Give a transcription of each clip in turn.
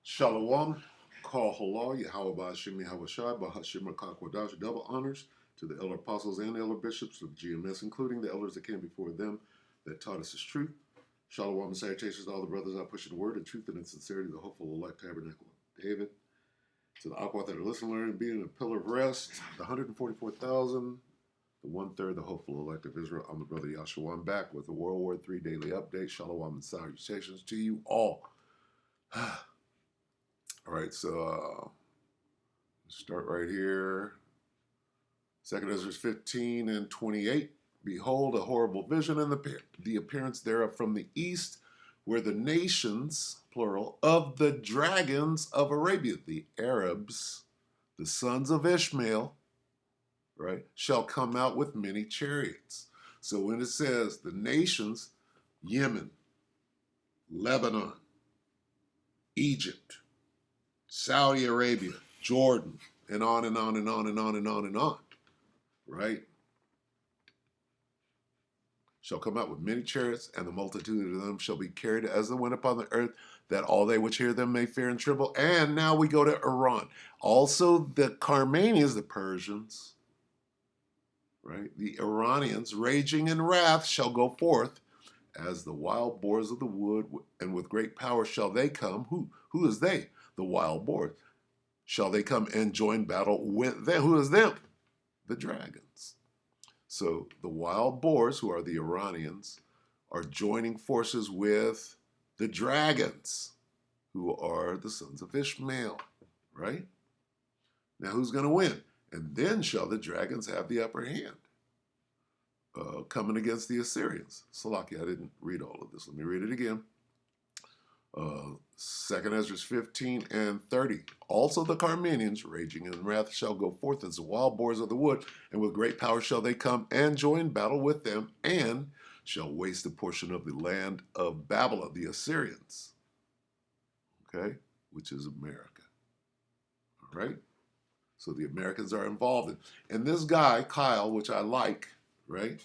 Shalom, Kal Halal, Yahweh Ba'ashim Yahweh Shai, Bahashim Rakakwadash, double honors to the elder apostles and elder bishops of GMS, including the elders that came before them that taught us his truth. Shalom and salutations to all the brothers out pushing the word and truth and in sincerity, the hopeful elect tabernacle of David. To the Aqua that are listening, learning, being a pillar of rest, the 144,000, the one-third, the hopeful elect of Israel. I'm the brother Yahshua. I'm back with the World War III Daily Update. Shalom and salutations to you all. All right, so start right here. 2nd Ezra 15 and 28. Behold, a horrible vision, and the appearance thereof from the east, where the nations, plural, of the dragons of Arabia, the Arabs, the sons of Ishmael, right, shall come out with many chariots. So when it says the nations, Yemen, Lebanon, Egypt, Saudi Arabia, Jordan, and on and on and on and on and on and on, right? Shall come out with many chariots, and the multitude of them shall be carried as the wind upon the earth, that all they which hear them may fear and tremble. And now we go to Iran. Also the Carmanians, the Persians, right? The Iranians, raging in wrath, shall go forth as the wild boars of the wood, and with great power shall they come. Who is they? The wild boars. Shall they come and join battle with them? Who is them? The dragons. So the wild boars, who are the Iranians, are joining forces with the dragons, who are the sons of Ishmael, right? Now who's going to win? And then shall the dragons have the upper hand, coming against the Assyrians. Salaki, I didn't read all of this. Let me read it again. 2nd Ezra 15 and 30. Also the Carmanians, raging in wrath, shall go forth as the wild boars of the wood, and with great power shall they come and join battle with them, and shall waste a portion of the land of Babylon, the Assyrians, okay, which is America. All right? So the Americans are involved in. And this guy, Kyle, which I like, right?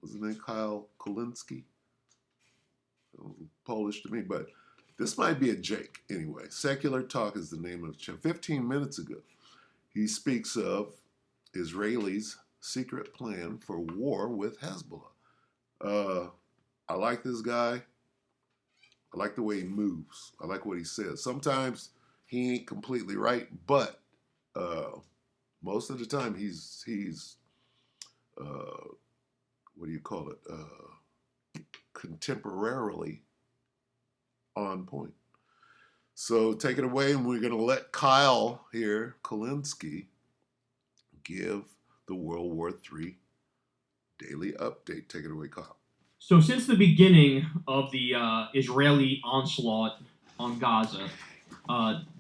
What's his name? Kyle Kulinski? Polish to me, but this might be a Jake anyway. Secular Talk is the name of the channel. 15 minutes ago, he speaks of Israelis' secret plan for war with Hezbollah. I like this guy. I like the way he moves. I like what he says. Sometimes he ain't completely right, but most of the time he's what do you call it? Contemporarily on point. So take it away, and we're going to let Kyle here, Kulinski, give the World War III daily update. Take it away, Kyle. So since the beginning of the Israeli onslaught on Gaza,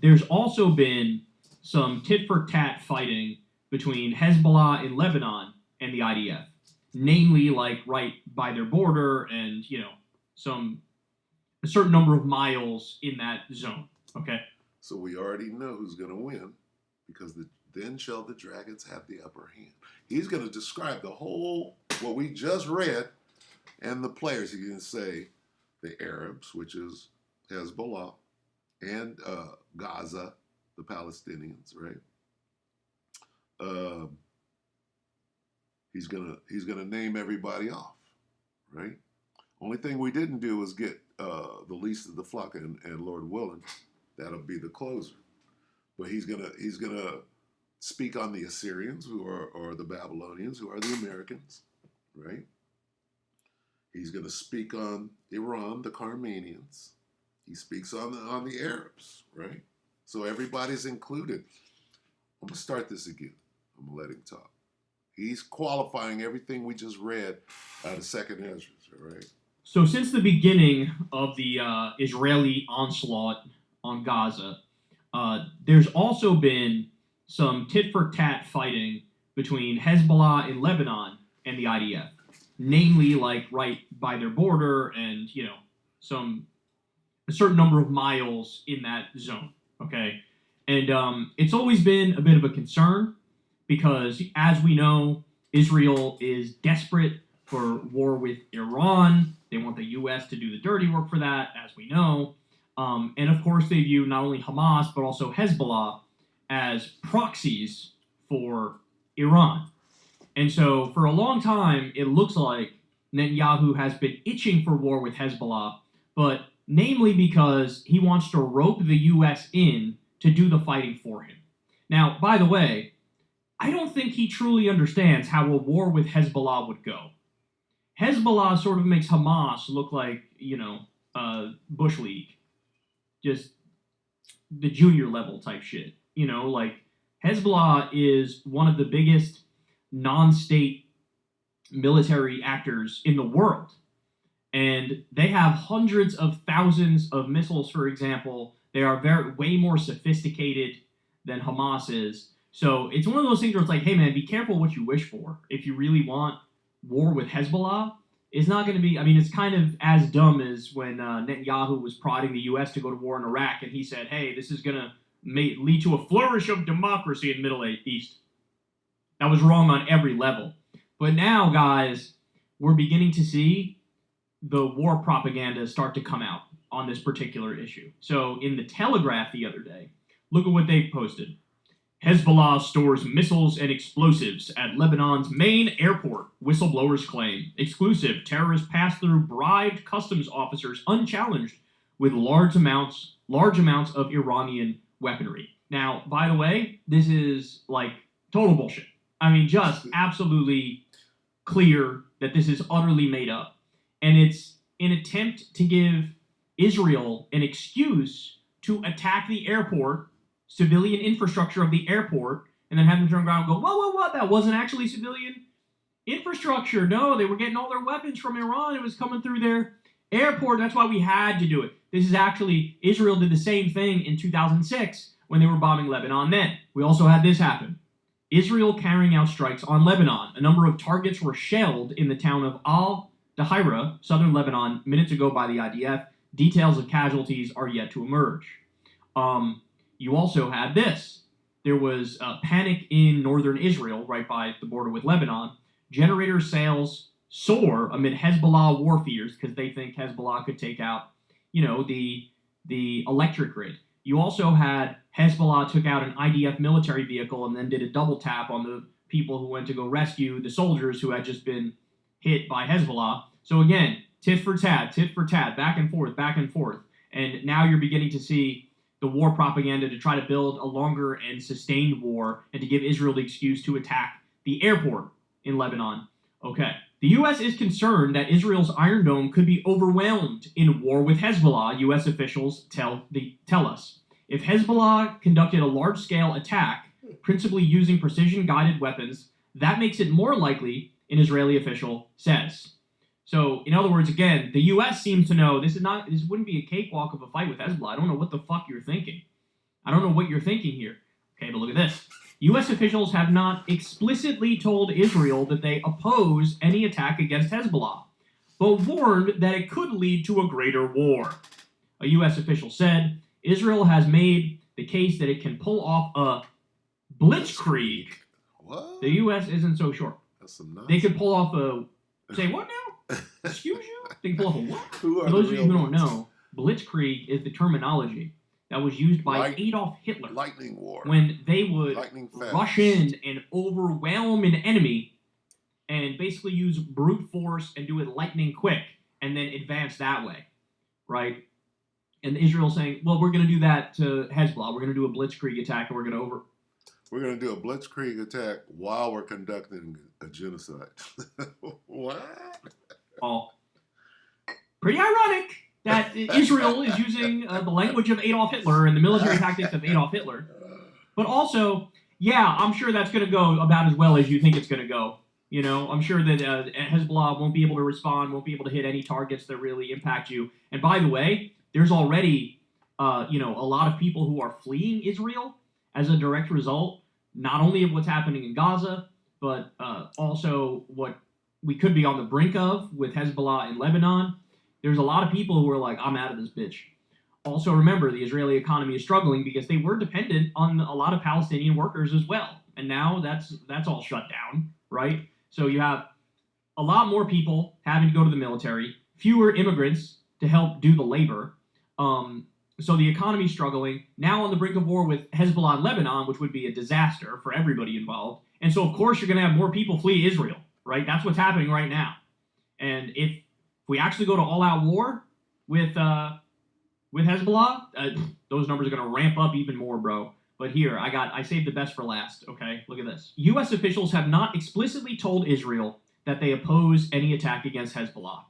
there's also been some tit-for-tat fighting between Hezbollah in Lebanon and the IDF, namely like right by their border and, a certain number of miles in that zone, okay? So we already know who's going to win, because then shall the dragons have the upper hand. He's going to describe the whole, what we just read, and the players. He's going to say the Arabs, which is Hezbollah, and Gaza, the Palestinians, right? He's gonna name everybody off, right? Only thing we didn't do was get the least of the flock, and Lord willing, that'll be the closer. But he's gonna speak on the Assyrians, who are, or the Babylonians, who are the Americans, right? He's gonna speak on Iran, the Carmanians. He speaks on the Arabs, right? So everybody's included. I'm gonna start this again. I'm gonna let him talk. He's qualifying everything we just read out of 2nd Ezra, all right? So since the beginning of the Israeli onslaught on Gaza, there's also been some tit-for-tat fighting between Hezbollah in Lebanon and the IDF, namely like right by their border and, a certain number of miles in that zone, okay? And it's always been a bit of a concern because, as we know, Israel is desperate for war with Iran. They want the U.S. to do the dirty work for that, as we know. And of course, they view not only Hamas but also Hezbollah as proxies for Iran. And so, for a long time, it looks like Netanyahu has been itching for war with Hezbollah, but namely because he wants to rope the U.S. in to do the fighting for him. Now, by the way, I don't think he truly understands how a war with Hezbollah would go. Hezbollah sort of makes Hamas look like, Bush League, just the junior level type shit. Like Hezbollah is one of the biggest non-state military actors in the world. And they have hundreds of thousands of missiles, for example. They are way more sophisticated than Hamas is. So it's one of those things where it's like, hey man, be careful what you wish for. If you really want war with Hezbollah, it's not going to be, it's kind of as dumb as when Netanyahu was prodding the U.S. to go to war in Iraq, and he said, hey, this is going to lead to a flourish of democracy in the Middle East. That was wrong on every level. But now, guys, we're beginning to see the war propaganda start to come out on this particular issue. So in the Telegraph the other day, look at what they posted. Hezbollah stores missiles and explosives at Lebanon's main airport, whistleblowers claim. Exclusive, terrorists pass through bribed customs officers unchallenged with large amounts of Iranian weaponry. Now, by the way, this is like total bullshit. Just absolutely clear that this is utterly made up. And it's an attempt to give Israel an excuse to attack the airport, civilian infrastructure of the airport, and then have them turn around and go, whoa, that wasn't actually civilian infrastructure. No, they were getting all their weapons from Iran. It was coming through their airport. That's why we had to do it. This is actually, Israel did the same thing in 2006 when they were bombing Lebanon then. We also had this happen. Israel carrying out strikes on Lebanon. A number of targets were shelled in the town of Al-Dahira, southern Lebanon, minutes ago by the IDF. Details of casualties are yet to emerge. You also had this. There was panic in northern Israel, right by the border with Lebanon. Generator sales soar amid Hezbollah war fears because they think Hezbollah could take out, the electric grid. You also had Hezbollah took out an IDF military vehicle and then did a double tap on the people who went to go rescue the soldiers who had just been hit by Hezbollah. So again, tit for tat, back and forth. And now you're beginning to see the war propaganda to try to build a longer and sustained war and to give Israel the excuse to attack the airport in Lebanon. Okay. The U.S. is concerned that Israel's Iron Dome could be overwhelmed in war with Hezbollah, U.S. officials tell us. If Hezbollah conducted a large-scale attack, principally using precision-guided weapons, that makes it more likely, an Israeli official says. So, in other words, again, the U.S. seems to know this wouldn't be a cakewalk of a fight with Hezbollah. I don't know what the fuck you're thinking. I don't know what you're thinking here. Okay, but look at this. U.S. officials have not explicitly told Israel that they oppose any attack against Hezbollah, but warned that it could lead to a greater war. A U.S. official said, Israel has made the case that it can pull off a blitzkrieg. What? The U.S. isn't so sure. That's some nonsense. They could pull off a... Say what now? Excuse you? They can pull off a what? Who are For those of the you real who don't ones? know, blitzkrieg is the terminology that was used by Adolf Hitler Lightning war. when they would Lightning-fast. rush in and overwhelm an enemy and basically use brute force and do it lightning quick and then advance that way, right? And Israel saying, well, we're going to do that to Hezbollah. We're going to do a blitzkrieg attack and we're going to do a blitzkrieg attack while we're conducting a genocide. What? Oh, pretty ironic that Israel is using the language of Adolf Hitler and the military tactics of Adolf Hitler. But also, yeah, I'm sure that's going to go about as well as you think it's going to go. I'm sure that Hezbollah won't be able to respond, won't be able to hit any targets that really impact you. And by the way, there's already, a lot of people who are fleeing Israel as a direct result, not only of what's happening in Gaza, but also what we could be on the brink of with Hezbollah in Lebanon. There's a lot of people who are like, I'm out of this bitch. Also, remember, the Israeli economy is struggling because they were dependent on a lot of Palestinian workers as well. And now that's all shut down, right? So you have a lot more people having to go to the military, fewer immigrants to help do the labor. So the economy's struggling, now on the brink of war with Hezbollah and Lebanon, which would be a disaster for everybody involved. And so, of course, you're going to have more people flee Israel, right? That's what's happening right now. And if we actually go to all-out war with Hezbollah, those numbers are going to ramp up even more, bro. But here, I saved the best for last. Okay, look at this. U.S. officials have not explicitly told Israel that they oppose any attack against Hezbollah,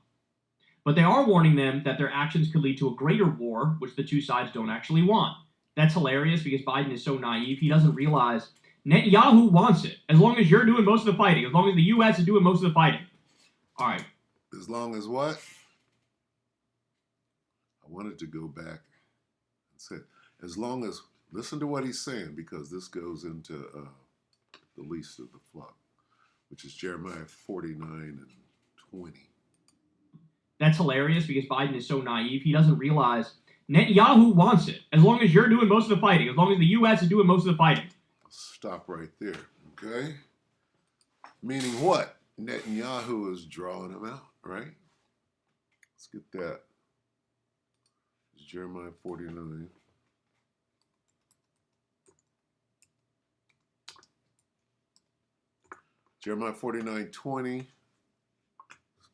but they are warning them that their actions could lead to a greater war, which the two sides don't actually want. That's hilarious because Biden is so naive. He doesn't realize Netanyahu wants it. As long as you're doing most of the fighting, as long as the U.S. is doing most of the fighting. All right. As long as what? I wanted to go back and say, as long as, listen to what he's saying, because this goes into the least of the flock, which is Jeremiah 49 and 20. That's hilarious because Biden is so naive. He doesn't realize Netanyahu wants it. As long as you're doing most of the fighting, as long as the U.S. is doing most of the fighting. Stop right there, okay? Meaning what? Netanyahu is drawing him out, right? Let's get that. It's Jeremiah 49. Jeremiah 49:20. Let's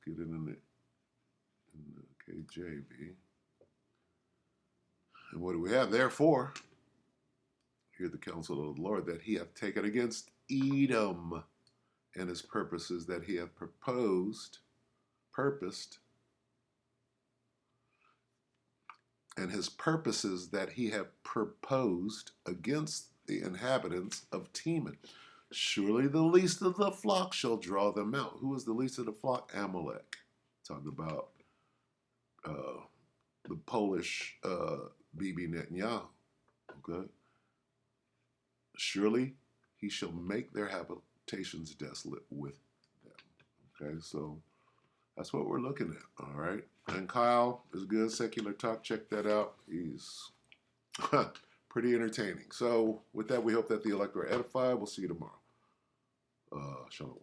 get it in the KJV. And what do we have? Therefore, hear the counsel of the Lord, that he hath taken against Edom, and his purposes that he hath purposed, and his purposes that he hath proposed against the inhabitants of Teman. Surely the least of the flock shall draw them out. Who is the least of the flock? Amalek. Talking about the Polish Bibi Netanyahu. Okay. Surely he shall make their habitations desolate with them. Okay, so that's what we're looking at. All right. And Kyle is good. Secular Talk. Check that out. He's pretty entertaining. So with that, we hope that the elect are edified. We'll see you tomorrow. Shalom.